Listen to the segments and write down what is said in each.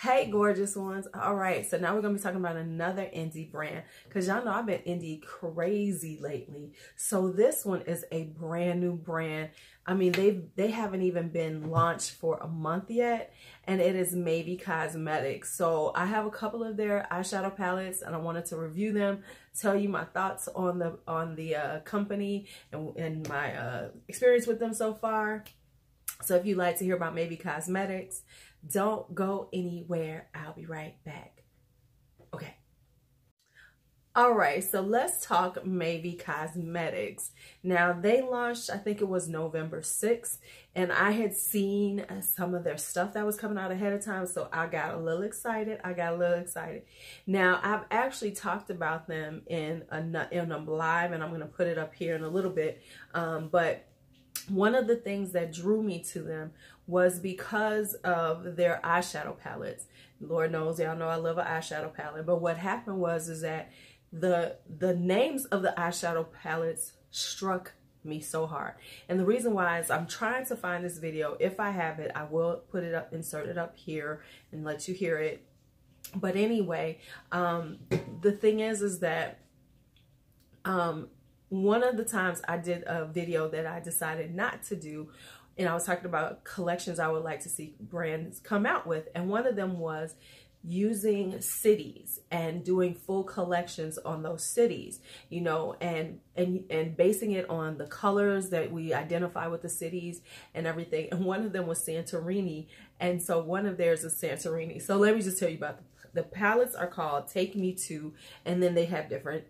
Hey, gorgeous ones. All right, so now we're going to be talking about another indie brand because y'all know I've been indie crazy lately. So this one is a brand new brand. I mean, they haven't even been launched for a month yet, and it is Mavie Cosmetics. So I have a couple of their eyeshadow palettes, and I wanted to review them, tell you my thoughts on the company and my experience with them so far. So if you'd like to hear about Mavie Cosmetics, don't go anywhere. I'll be right back. Okay. All right, so let's talk Mavie Cosmetics. Now, they launched, I think it was November 6th, and I had seen some of their stuff that was coming out ahead of time, so I got a little excited. Now, I've actually talked about them in a live, and I'm going to put it up here in a little bit, but one of the things that drew me to them was because of their eyeshadow palettes. Lord knows, y'all know I love an eyeshadow palette. But what happened was that the names of the eyeshadow palettes struck me so hard. And the reason why is I'm trying to find this video. If I have it, I will put it up, insert it up here and let you hear it. But anyway, the thing is that one of the times I did a video that I decided not to do, and I was talking about collections I would like to see brands come out with. And one of them was using cities and doing full collections on those cities, you know, and basing it on the colors that we identify with the cities and everything. And one of them was Santorini. And so one of theirs is Santorini. So let me just tell you about the palettes are called Take Me To, and then they have different,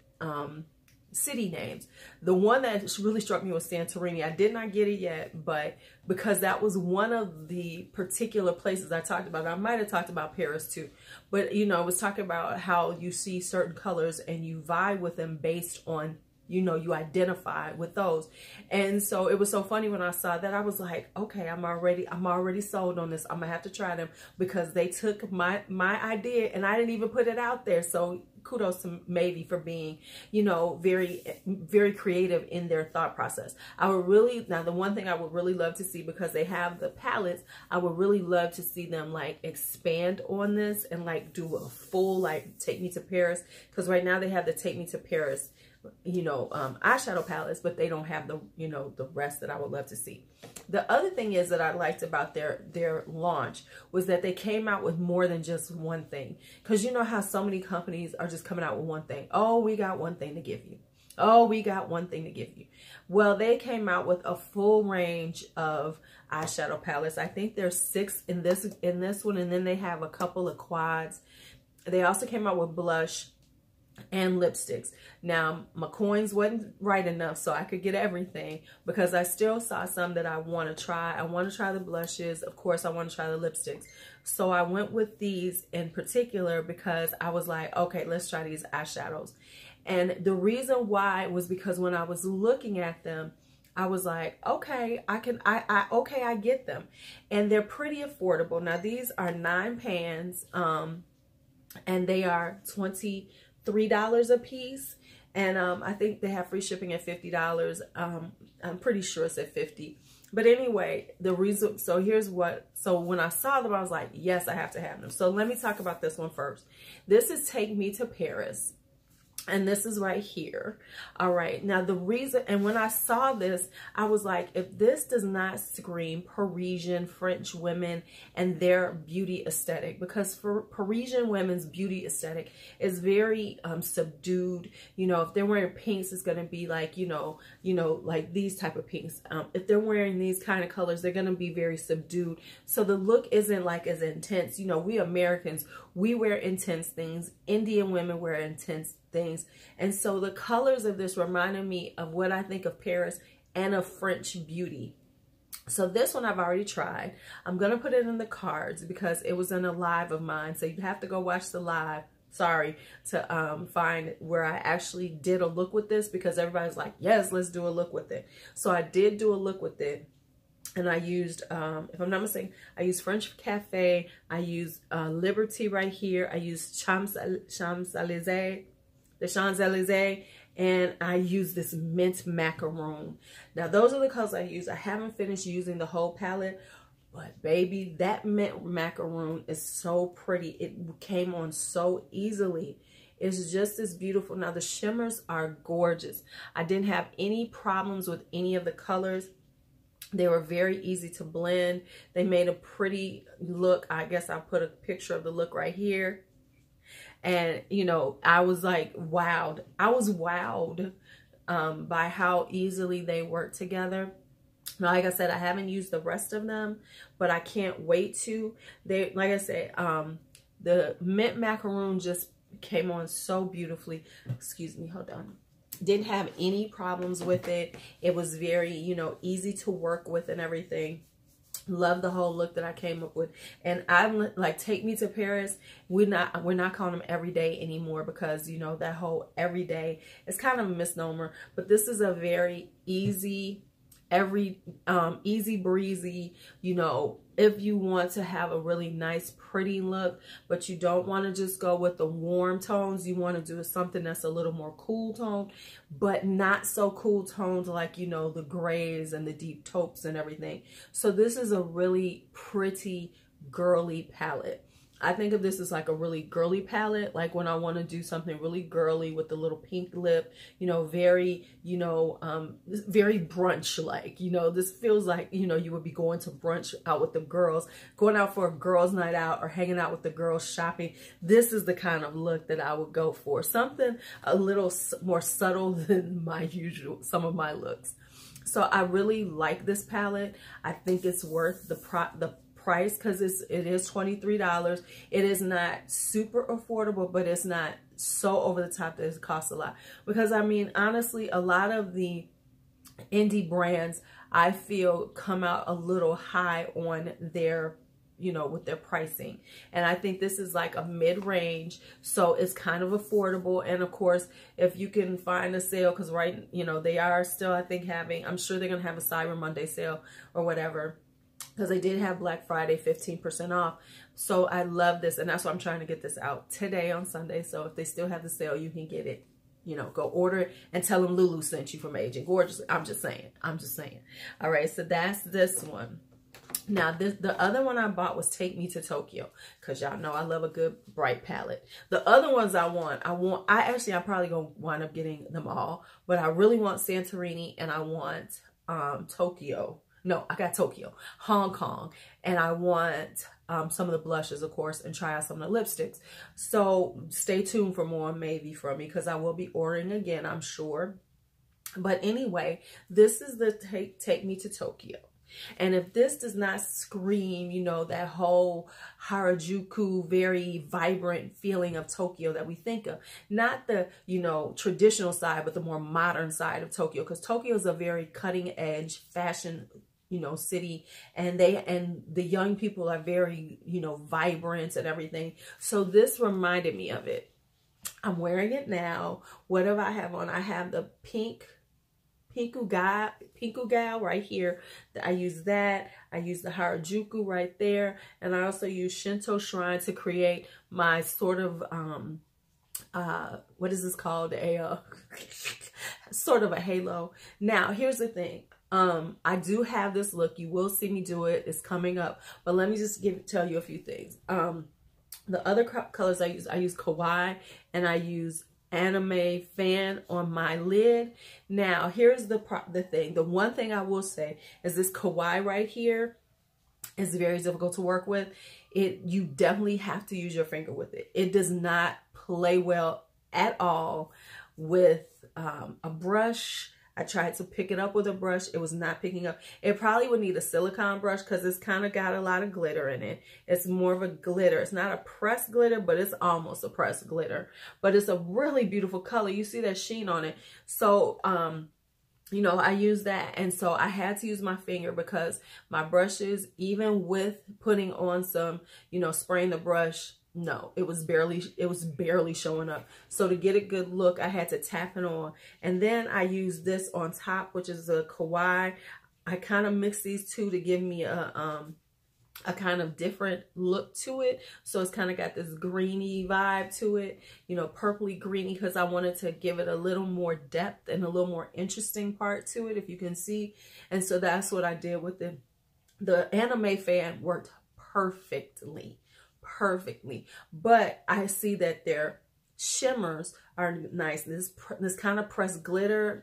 city names. The one that really struck me was Santorini. I did not get it yet, but because that was one of the particular places I talked about. I might have talked about Paris too, but you know, I was talking about how you see certain colors and you vibe with them based on, you know, you identify with those. And so it was so funny when I saw that. I was like, okay, I'm already sold on this. I'm gonna have to try them because they took my idea and I didn't even put it out there. So kudos to Mavie for being, you know, very, very creative in their thought process. Now the one thing I would really love to see, because they have the palettes, I would really love to see them like expand on this and like do a full like Take Me to Paris, because right now they have the Take Me to Paris, you know, eyeshadow palettes, but they don't have the, you know, the rest that I would love to see. The other thing is that I liked about their launch was that they came out with more than just one thing. Because you know how so many companies are just coming out with one thing. Oh, we got one thing to give you. Oh, we got one thing to give you. Well, they came out with a full range of eyeshadow palettes. I think there's 6 in this one, and then they have a couple of quads. They also came out with blush and lipsticks. Now, my coins wasn't right enough so I could get everything, because I still saw some that I want to try. I want to try the blushes. Of course, I want to try the lipsticks. So I went with these in particular because I was like, okay, let's try these eyeshadows. And the reason why was because when I was looking at them, I was like, okay, I get them. And they're pretty affordable. Now, these are 9 pans, and they are $23 a piece, and I think they have free shipping at $50. I'm pretty sure it's at $50. But anyway, the reason, so when I saw them, I was like, yes, I have to have them. So let me talk about this one first. This is Take Me to Paris. And this is right here. All right. Now the reason, and when I saw this, I was like, if this does not scream Parisian French women and their beauty aesthetic, because for Parisian women's beauty aesthetic is very subdued. You know, if they're wearing pinks, it's going to be like, you know, like these type of pinks. If they're wearing these kind of colors, they're going to be very subdued. So the look isn't like as intense. You know, we Americans, we wear intense things. Indian women wear intense things. And so the colors of this reminded me of what I think of Paris and of French beauty. So this one I've already tried. I'm going to put it in the cards because it was in a live of mine. So you have to go watch the live, sorry, to find where I actually did a look with this, because everybody's like, yes, let's do a look with it. So I did do a look with it. And I used, if I'm not mistaken, I used French Cafe. I used Liberty right here. I used Champs-Élysées, the Champs-Élysées, and I use this mint macaroon. Now, those are the colors I use. I haven't finished using the whole palette, But baby, that mint macaroon is so pretty. It came on so easily. It's just as beautiful. Now the shimmers are gorgeous. I didn't have any problems with any of the colors. They were very easy to blend. They made a pretty look. I guess I'll put a picture of the look right here. And, you know, I was like, wowed. I was wowed by how easily they work together. Now, like I said, I haven't used the rest of them, but I can't wait to. They, like I said, the mint macaroon just came on so beautifully. Excuse me, hold on. Didn't have any problems with it. It was very, you know, easy to work with and everything. Love the whole look that I came up with. And I'm like, Take Me to Paris. We're not calling them everyday anymore, because, you know, that whole everyday is kind of a misnomer. But this is a very easy, easy breezy, you know, if you want to have a really nice, pretty look, but you don't want to just go with the warm tones. You want to do something that's a little more cool tone, but not so cool tones like, you know, the grays and the deep taupes and everything. So this is a really pretty, girly palette. I think of this as like a really girly palette, like when I want to do something really girly with the little pink lip, you know, very, you know, very brunch-like, you know, this feels like, you know, you would be going to brunch out with the girls, going out for a girls' night out or hanging out with the girls shopping. This is the kind of look that I would go for. Something a little more subtle than some of my looks. So I really like this palette. I think it's worth the price, because it is $23. It is not super affordable, but it's not so over the top that it costs a lot. Because I mean, honestly, a lot of the indie brands, I feel, come out a little high on their, you know, with their pricing. And I think this is like a mid-range, so it's kind of affordable. And of course, if you can find a sale, because right, you know, they are still, I think, having, I'm sure they're gonna have a Cyber Monday sale or whatever, because they did have Black Friday 15% off. So I love this, and that's why I'm trying to get this out today on Sunday. So if they still have the sale, you can get it. You know, go order it and tell them Lulu sent you from Agent Gorgeous. I'm just saying. All right, so that's this one. Now, the other one I bought was Take Me to Tokyo, because y'all know I love a good bright palette. The other ones I probably gonna wind up getting them all, but I really want Santorini, and I want Tokyo. No, I got Tokyo, Hong Kong, and I want some of the blushes, of course, and try out some of the lipsticks. So stay tuned for more Mavie from me, because I will be ordering again, I'm sure. But anyway, this is the Take Me to Tokyo. And if this does not scream, you know, that whole Harajuku, very vibrant feeling of Tokyo that we think of, not the, you know, traditional side, but the more modern side of Tokyo, because Tokyo is a very cutting edge fashion, you know, city, and the young people are very, you know, vibrant and everything. So this reminded me of it. I'm wearing it now. What do I have on? I have the Pinku Gal right here. I use that. I use the Harajuku right there. And I also use Shinto Shrine to create my sort of, what is this called? Sort of a halo. Now, here's the thing. I do have this look. You will see me do it. It's coming up. But let me just tell you a few things. The other colors I use Kawaii, and I use Anime Fan on my lid. Now, here's the thing. The one thing I will say is this Kawaii right here is very difficult to work with. You definitely have to use your finger with it. It does not play well at all with a brush. I tried to pick it up with a brush. It was not picking up. It probably would need a silicone brush, because it's kind of got a lot of glitter in it. It's more of a glitter. It's not a pressed glitter, but it's almost a pressed glitter. But it's a really beautiful color. You see that sheen on it. So, you know, I use that. And so I had to use my finger, because my brushes, even with putting on some, you know, spraying the brush, no, it was barely showing up. So to get a good look, I had to tap it on. And then I used this on top, which is a Kawaii. I kind of mixed these two to give me a kind of different look to it. So it's kind of got this greeny vibe to it, you know, purpley greeny, because I wanted to give it a little more depth and a little more interesting part to it, if you can see. And so that's what I did with it. The anime fan worked perfectly, but I see that their shimmers are nice. This kind of pressed glitter,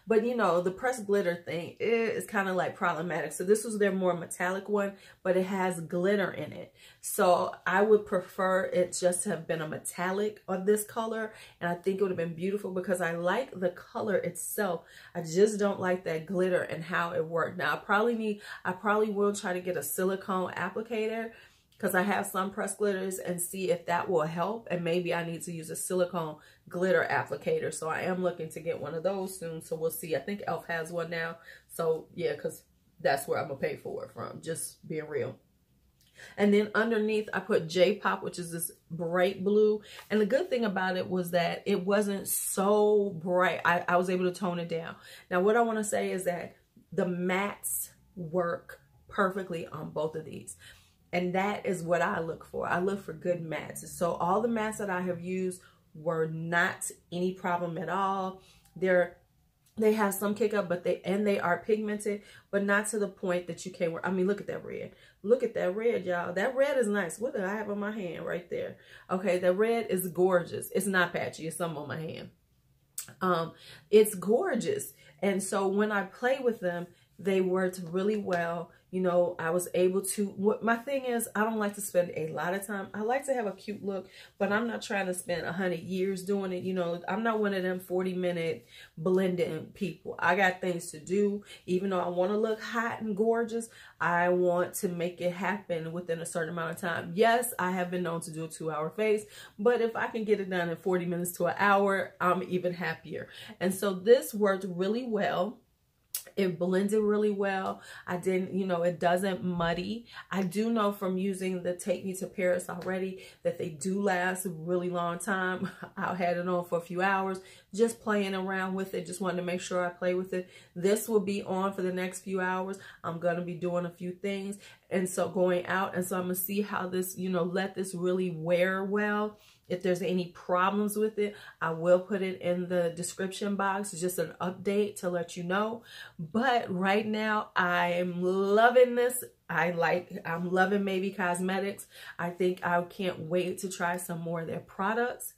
but you know, the pressed glitter thing is kind of like problematic. So this was their more metallic one, but it has glitter in it. So I would prefer it just to have been a metallic of this color, and I think it would have been beautiful because I like the color itself. I just don't like that glitter and how it worked. Now I probably will try to get a silicone applicator, because I have some pressed glitters, and see if that will help. And maybe I need to use a silicone glitter applicator. So I am looking to get one of those soon. So we'll see. I think e.l.f. has one now. So yeah, because that's where I'm going to pay for it from. Just being real. And then underneath, I put J-Pop, which is this bright blue. And the good thing about it was that it wasn't so bright. I was able to tone it down. Now, what I want to say is that the mattes work perfectly on both of these. And that is what I look for. I look for good mattes. So all the mattes that I have used were not any problem at all. They have some kick up, but they are pigmented, but not to the point that you can't wear. I mean, look at that red. Look at that red, y'all. That red is nice. What do I have on my hand right there? Okay, the red is gorgeous. It's not patchy. It's something on my hand. It's gorgeous. And so when I play with them, they worked really well. You know, I was able to, my thing is, I don't like to spend a lot of time. I like to have a cute look, but I'm not trying to spend 100 years doing it. You know, I'm not one of them 40-minute blending people. I got things to do. Even though I want to look hot and gorgeous, I want to make it happen within a certain amount of time. Yes, I have been known to do a 2-hour face, but if I can get it done in 40 minutes to an hour, I'm even happier. And so this worked really well. It blended really well. I didn't, you know, it doesn't muddy. I do know from using the Take Me to Paris already that they do last a really long time. I had it on for a few hours, just playing around with it. Just wanted to make sure I play with it. This will be on for the next few hours. I'm going to be doing a few things. And so going out. And so I'm going to see how this, you know, let this really wear well. If there's any problems with it, I will put it in the description box. Just an update to let you know. But right now, I am loving this. I'm loving Mavie Cosmetics. I think I can't wait to try some more of their products.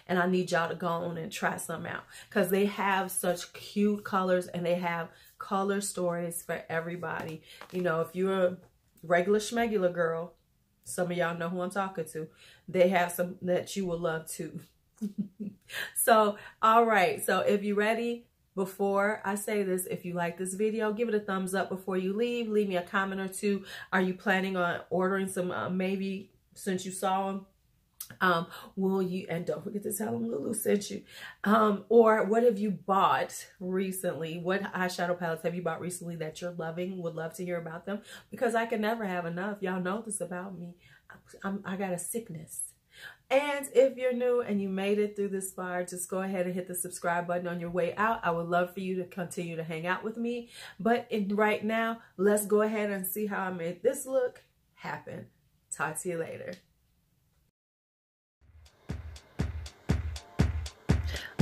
And I need y'all to go on and try some out, because they have such cute colors and they have color stories for everybody. You know, if you're a regular schmegular girl, some of y'all know who I'm talking to. They have some that you will love too. So, all right. So if you're ready, before I say this, if you like this video, give it a thumbs up before you leave. Leave me a comment or two. Are you planning on ordering some Mavie since you saw them? Will you, and don't forget to tell them Lulu sent you. Or what have you bought recently? What eyeshadow palettes have you bought recently that you're loving? Would love to hear about them, because I can never have enough. Y'all know this about me. I got a sickness. And if you're new and you made it through this far, just go ahead and hit the subscribe button on your way out. I would love for you to continue to hang out with me. But right now, let's go ahead and see how I made this look happen. Talk to you later.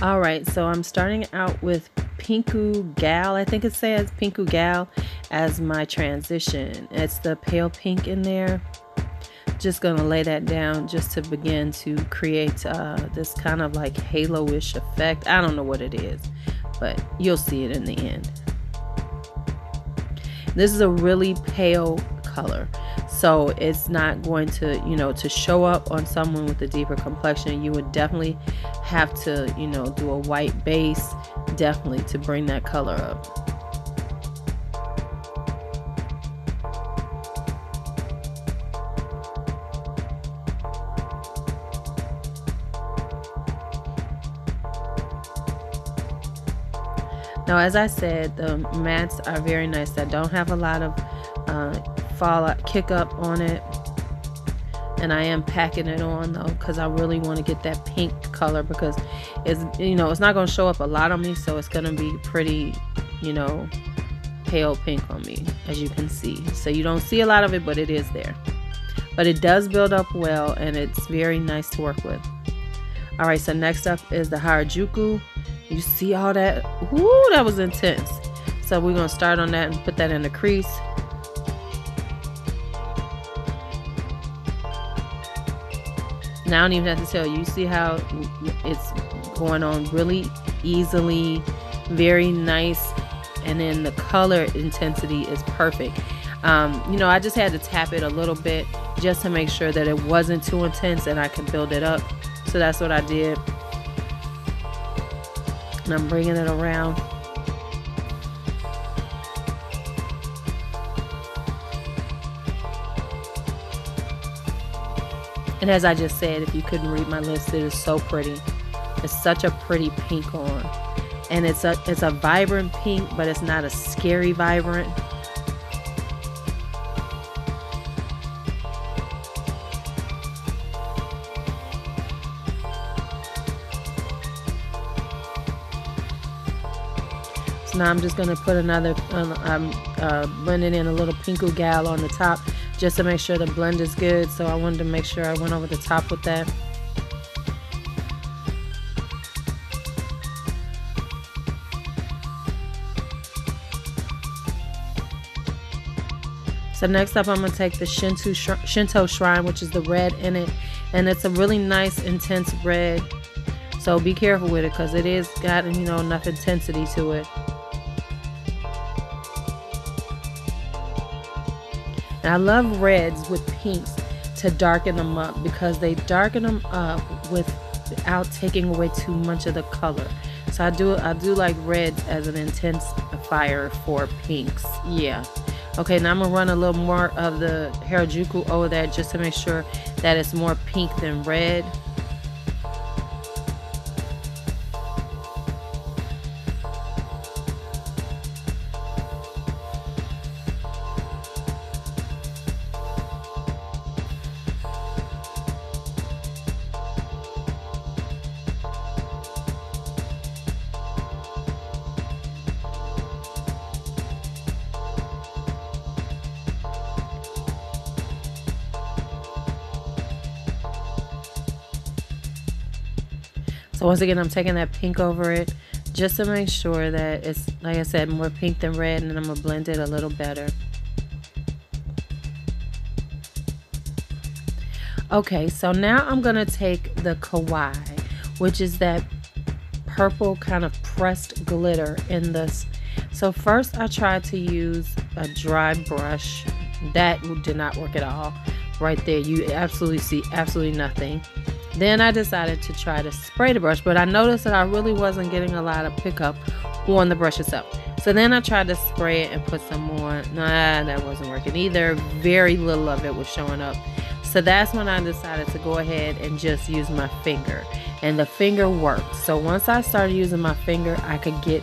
All right, so I'm starting out with Pinku Gal. I think it says Pinku Gal as my transition. It's the pale pink in there. Just gonna lay that down just to begin to create this kind of like halo-ish effect. I don't know what it is, but you'll see it in the end. This is a really pale color, so it's not going to, you know, to show up on someone with a deeper complexion. You would definitely have to, you know, do a white base, definitely, to bring that color up. Now, as I said, the mattes are very nice. That don't have a lot of fallout, kick up on it. And I am packing it on though, because I really want to get that pink color, because it's, you know, it's not going to show up a lot on me, so it's going to be pretty, you know, pale pink on me, as you can see. So you don't see a lot of it, but it is there. But it does build up well, and it's very nice to work with. All right, so next up is the Harajuku. You see all that? Woo, that was intense. So we're going to start on that and put that in the crease. Now I don't even have to tell you. You see how it's going on really easily, very nice, and then the color intensity is perfect. You know, I just had to tap it a little bit just to make sure that it wasn't too intense and I can build it up. So that's what I did. And I'm bringing it around. And as I just said, if you couldn't read my list, it is so pretty. It's such a pretty pink on. And it's a vibrant pink, but it's not a scary vibrant. So now I'm just going to put another, I'm blending in a little Pinku Gal on the top, just to make sure the blend is good. So I wanted to make sure I went over the top with that. So next up, I'm going to take the Shinto Shrine, which is the red in it. And it's a really nice, intense red. So be careful with it because it is got, you know, enough intensity to it. And I love reds with pinks to darken them up because they darken them up without taking away too much of the color. So I do like reds as an intensifier for pinks. Yeah. Okay, now I'm gonna run a little more of the Harajuku over that just to make sure that it's more pink than red. So once again, I'm taking that pink over it just to make sure that it's, like I said, more pink than red, and then I'm going to blend it a little better. Okay, so now I'm going to take the Kawaii, which is that purple kind of pressed glitter in this. So first I tried to use a dry brush. That did not work at all. Right there, you absolutely see absolutely nothing. Then I decided to try to spray the brush, but I noticed that I really wasn't getting a lot of pickup on the brush itself. So then I tried to spray it and put some more. Nah, that wasn't working either. Very little of it was showing up. So that's when I decided to go ahead and just use my finger. And the finger worked. So once I started using my finger, I could get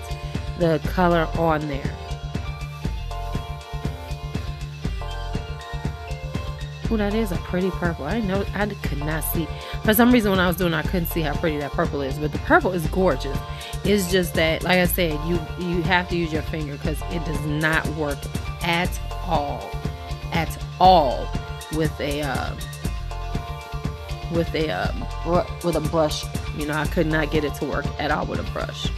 the color on there. Ooh, that is a pretty purple. I know I could not see. For some reason when I was doing it, I couldn't see how pretty that purple is. But the purple is gorgeous. It's just that, like I said, you have to use your finger because it does not work at all with a brush. You know, I could not get it to work at all with a brush.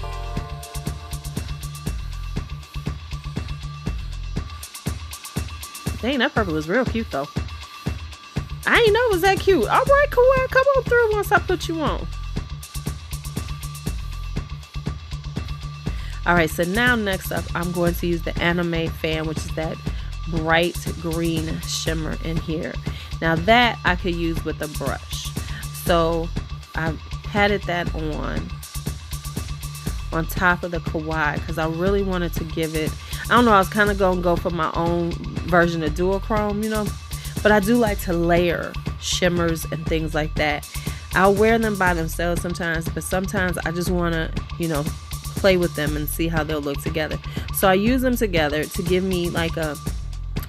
Dang, that purple is real cute though. I didn't know it was that cute. All right, Kawaii, come on through once I put you on. All right, so now next up, I'm going to use the Anime Fan, which is that bright green shimmer in here. Now that I could use with a brush. So I patted that on top of the Kawaii because I really wanted to give it, I don't know, I was kind of going to go for my own version of duochrome, you know. But I do like to layer shimmers and things like that. I'll wear them by themselves sometimes, but sometimes I just want to, you know, play with them and see how they'll look together. So I use them together to give me like a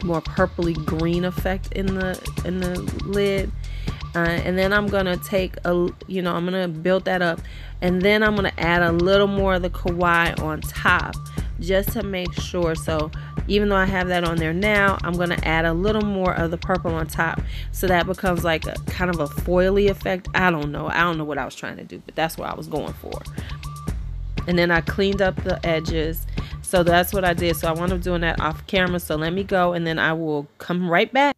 more purpley green effect in the lid. And then I'm gonna take I'm gonna build that up, and then I'm gonna add a little more of the Kawaii on top just to make sure. So even though I have that on there now, I'm going to add a little more of the purple on top. So that becomes like a kind of a foily effect. I don't know what I was trying to do, but that's what I was going for. And then I cleaned up the edges So that's what I did. So I wound up doing that off camera. So let me go and then I will come right back.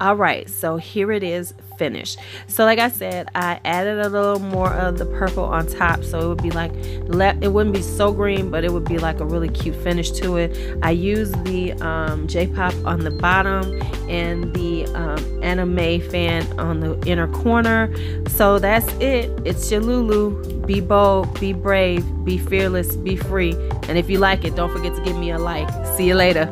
All right, so here it is finished. So like I said, I added a little more of the purple on top, so it would be like, it wouldn't be so green, but it would be like a really cute finish to it. I used the J-Pop on the bottom and the anime fan on the inner corner. So that's it. It's your Lulu. Be bold, be brave, be fearless, be free. And if you like it, don't forget to give me a like. See you later.